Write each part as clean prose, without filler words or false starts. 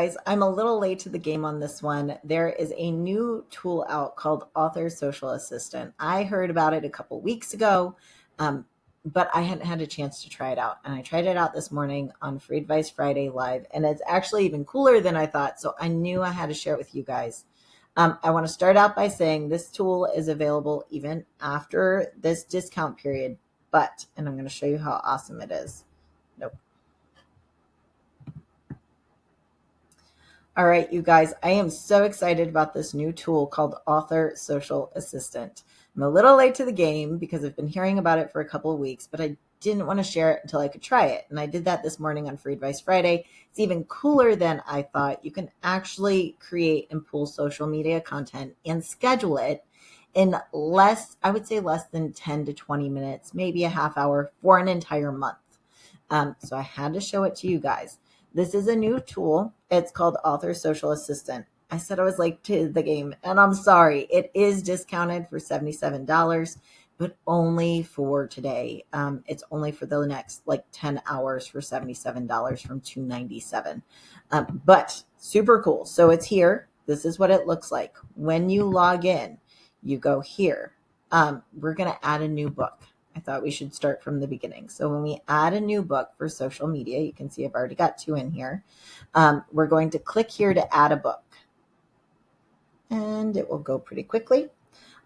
Guys, I'm a little late to the game on this one. There is a new tool out called Author Social Assistant. I heard about it a couple weeks ago, um, but I hadn't had a chance to try it out. And I tried it out this morning on Free Advice Friday Live, and it's actually even cooler than I thought. So I knew I had to share it with you guys. I want to start out by saying this tool is available even after this discount period, and I'm going to show you how awesome it is. Nope. All right, you guys, I am so excited about this new tool called Author Social Assistant. I'm a little late to the game because I've been hearing about it for a couple of weeks, but I didn't want to share it until I could try it. And I did that this morning on Free Advice Friday. It's even cooler than I thought. You can actually create and pull social media content and schedule it in I would say less than 10 to 20 minutes, maybe a half hour for an entire month. So I had to show it to you guys. This is a new tool. It's called Author Social Assistant. I said I was late to the game, and I'm sorry. It is discounted for $77, but only for today. It's only for the next 10 hours for $77 from $297. But super cool. So it's here. This is what it looks like. When you log in, you go here. We're going to add a new book. I thought we should start from the beginning. So when we add a new book for social media, you can see I've already got 2 in here. We're going to click here to add a book. And it will go pretty quickly.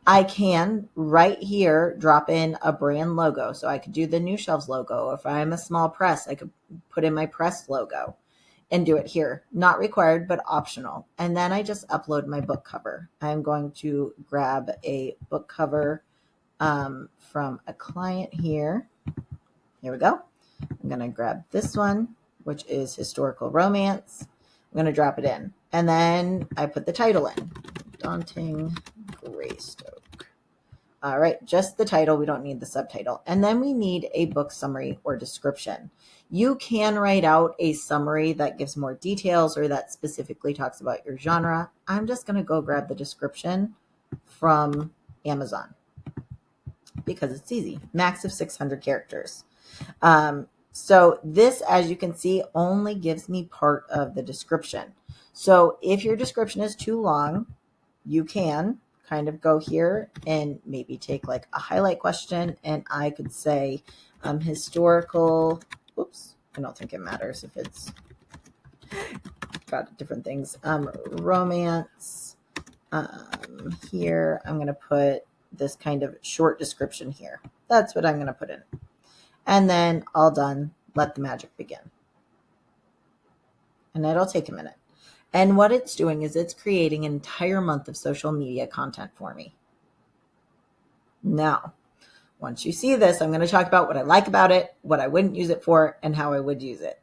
I can right here drop in a brand logo. So I could do the New Shelves logo. If I'm a small press, I could put in my press logo and do it here. Not required, but optional. And then I just upload my book cover. I'm going to grab a book cover from a client here. Here we go. I'm going to grab this one, which is historical romance. I'm going to drop it in. And then I put the title in. Daunting Greystoke. All right, just the title. We don't need the subtitle. And then we need a book summary or description. You can write out a summary that gives more details or that specifically talks about your genre. I'm just going to go grab the description from Amazon because it's easy. Max of 600 characters. So this, as you can see, only gives me part of the description. So if your description is too long, you can kind of go here and maybe take a highlight question, and I could say historical, I don't think it matters if it's got different things, romance. Here I'm going to put this kind of short description here. That's what I'm going to put in. And then all done, let the magic begin. And it'll take a minute. And what it's doing is it's creating an entire month of social media content for me. Now, once you see this, I'm going to talk about what I like about it, what I wouldn't use it for, and how I would use it.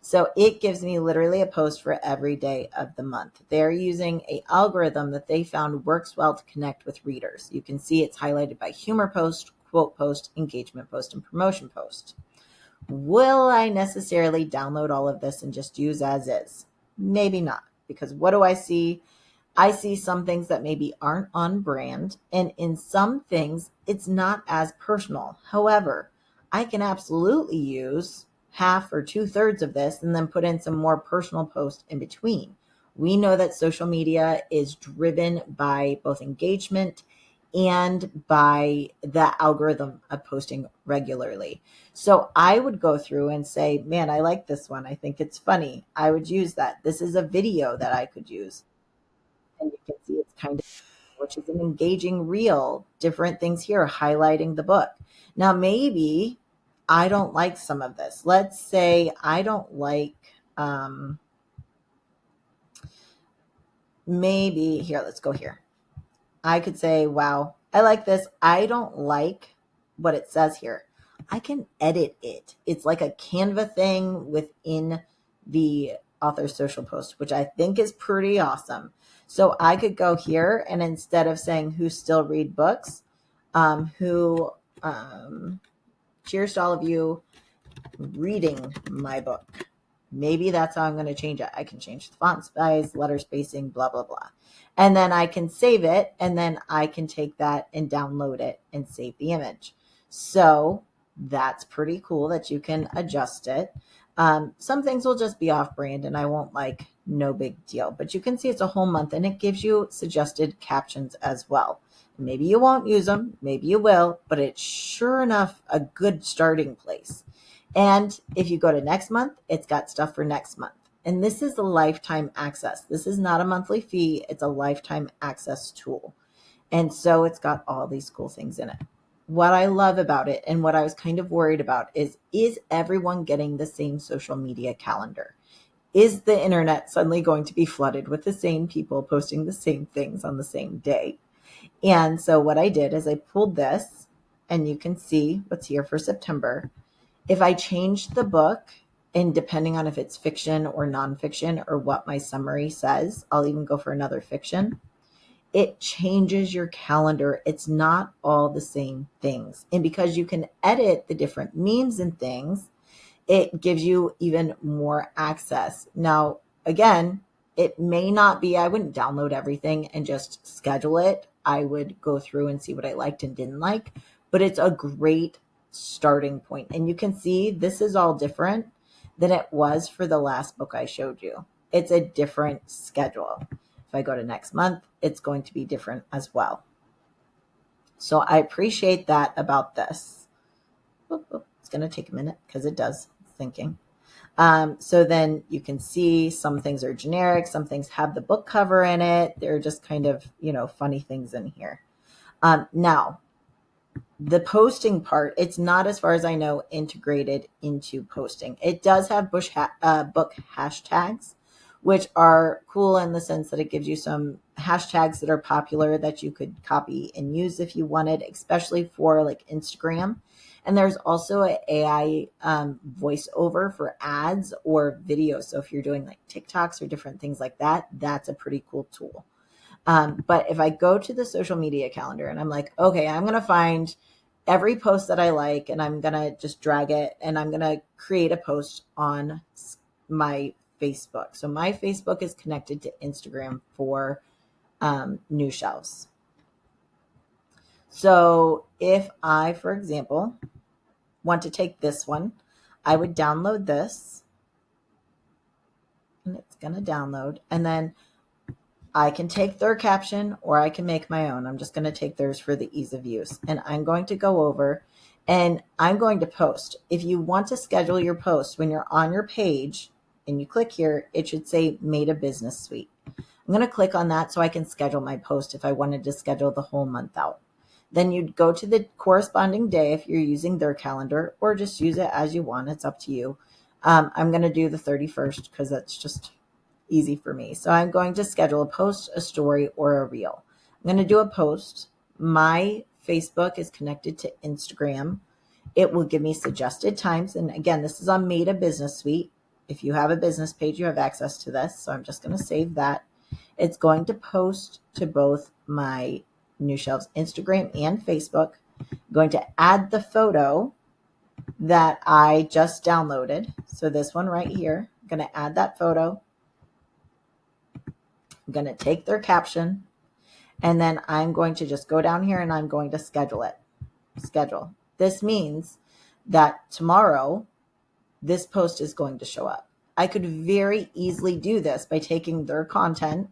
So it gives me literally a post for every day of the month. They're using an algorithm that they found works well to connect with readers. You can see it's highlighted by humor post, quote post, engagement post, and promotion post. Will I necessarily download all of this and just use as is? Maybe not, because what do I see? I see some things that maybe aren't on brand, and in some things, it's not as personal. However, I can absolutely use half or 2/3 of this and then put in some more personal posts in between. We know that social media is driven by both engagement and by the algorithm of posting regularly. So I would go through and say, man, I like this one. I think it's funny. I would use that. This is a video that I could use. And you can see it's kind of, which is an engaging reel, different things here, highlighting the book. Now, maybe I don't like some of this. Let's say I don't like, maybe here, let's go here. I could say, wow, I like this. I don't like what it says here. I can edit it. It's like a Canva thing within the Author Social post, which I think is pretty awesome. So I could go here, and instead of saying who still read books, cheers to all of you reading my book. Maybe that's how I'm going to change it. I can change the font size, letter spacing, blah, blah, blah. And then I can save it, and then I can take that and download it and save the image. So that's pretty cool that you can adjust it. Some things will just be off brand, and I won't no big deal. But you can see it's a whole month, and it gives you suggested captions as well. Maybe you won't use them, maybe you will, but it's sure enough a good starting place. And if you go to next month, it's got stuff for next month. And this is a lifetime access. This is not a monthly fee, it's a lifetime access tool. And so it's got all these cool things in it. What I love about it, and what I was kind of worried about, is everyone getting the same social media calendar? Is the internet suddenly going to be flooded with the same people posting the same things on the same day? And so what I did is I pulled this, and you can see what's here for September. If I change the book, and depending on if it's fiction or nonfiction or what my summary says, I'll even go for another fiction. It changes your calendar. It's not all the same things. And because you can edit the different memes and things, it gives you even more access. Now, again, it may not be, I wouldn't download everything and just schedule it. I would go through and see what I liked and didn't like, but it's a great starting point. And you can see this is all different than it was for the last book I showed you. It's a different schedule. If I go to next month, it's going to be different as well. So I appreciate that about this. It's going to take a minute because it does thinking. So then you can see some things are generic. Some things have the book cover in it. They're just kind of, funny things in here. Now, the posting part, it's not, as far as I know, integrated into posting. It does have book hashtags, which are cool in the sense that it gives you some hashtags that are popular that you could copy and use if you wanted, especially for like Instagram. And there's also an AI voiceover for ads or videos. So if you're doing like TikToks or different things like that, that's a pretty cool tool. But if I go to the social media calendar and I'm like, okay, I'm going to find every post that I like, and I'm going to just drag it, and I'm going to create a post on my Facebook. So my Facebook is connected to Instagram for New Shelves. So if I, for example, want to take this one, I would download this, and it's going to download, and then I can take their caption or I can make my own. I'm just going to take theirs for the ease of use, and I'm going to go over and I'm going to post. If you want to schedule your post, when you're on your page and you click here, it should say Meta Business Suite. I'm going to click on that so I can schedule my post if I wanted to schedule the whole month out. Then you'd go to the corresponding day if you're using their calendar, or just use it as you want. It's up to you. I'm going to do the 31st because that's just easy for me. So I'm going to schedule a post, a story, or a reel. I'm going to do a post. My Facebook is connected to Instagram. It will give me suggested times. And again, this is on Meta Business Suite. If you have a business page, you have access to this. So I'm just going to save that. It's going to post to both my New Shelves Instagram and Facebook. I'm going to add the photo that I just downloaded. So this one right here, I'm going to add that photo. I'm going to take their caption, and then I'm going to just go down here and I'm going to schedule it. Schedule. This means that tomorrow this post is going to show up. I could very easily do this by taking their content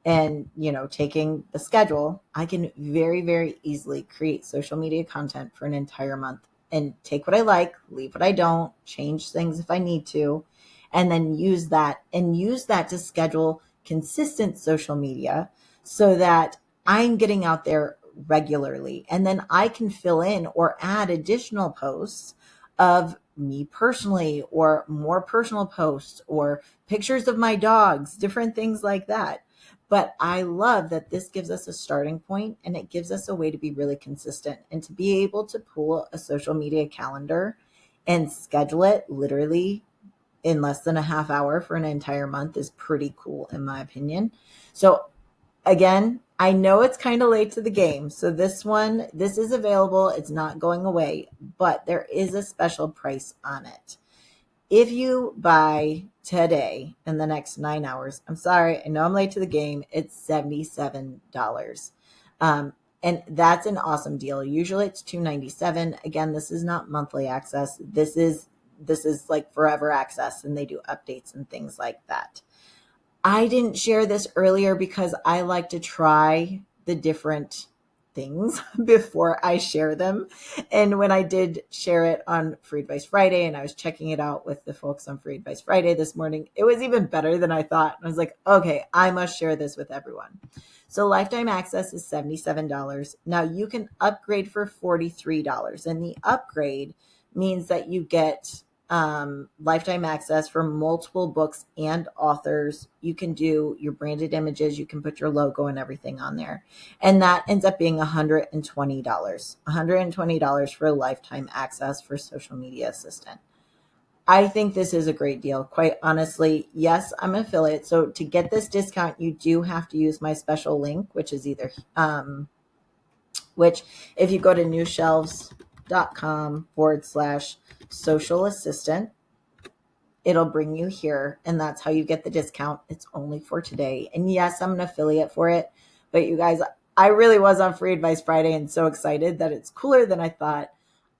and, taking the schedule. I can very, very easily create social media content for an entire month and take what I like, leave what I don't, change things if I need to, and then use that to schedule consistent social media so that I'm getting out there regularly. And then I can fill in or add additional posts of me personally, or more personal posts, or pictures of my dogs, different things like that. But I love that this gives us a starting point, and it gives us a way to be really consistent and to be able to pull a social media calendar and schedule it literally in less than a half hour for an entire month is pretty cool, in my opinion. So again, I know it's kind of late to the game. So this is available. It's not going away, but there is a special price on it. If you buy today in the next 9 hours, I'm sorry, I know I'm late to the game, it's $77. And that's an awesome deal. Usually it's $297. Again, this is not monthly access. This is like forever access, and they do updates and things like that. I didn't share this earlier because I like to try the different things before I share them. And when I did share it on Free Advice Friday and I was checking it out with the folks on Free Advice Friday this morning, it was even better than I thought. I was like, okay, I must share this with everyone. So lifetime access is $77. Now you can upgrade for $43. And the upgrade means that you get lifetime access for multiple books and authors. You can do your branded images, you can put your logo and everything on there. And that ends up being $120. $120 for lifetime access for Social Media Assistant. I think this is a great deal. Quite honestly, yes, I'm an affiliate. So to get this discount, you do have to use my special link, which is either, which if you go to newshelves.com/social assistant, it'll bring you here. And that's how you get the discount. It's only for today. And yes, I'm an affiliate for it. But you guys, I really was on Free Advice Friday and so excited that it's cooler than I thought.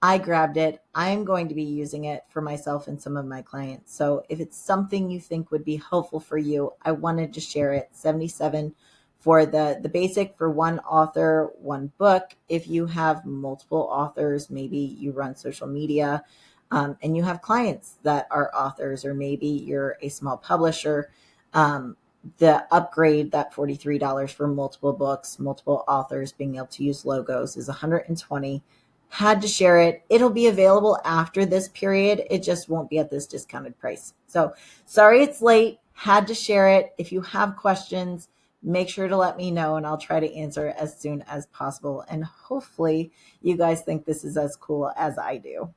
I grabbed it. I'm going to be using it for myself and some of my clients. So if it's something you think would be helpful for you, I wanted to share it. 77 for the basic for one author, one book. If you have multiple authors, maybe you run social media, and you have clients that are authors, or maybe you're a small publisher, the upgrade, that $43 for multiple books, multiple authors, being able to use logos is $120. Had to share it. It'll be available after this period. It just won't be at this discounted price. So sorry it's late. Had to share it. If you have questions, make sure to let me know and I'll try to answer as soon as possible. And hopefully you guys think this is as cool as I do.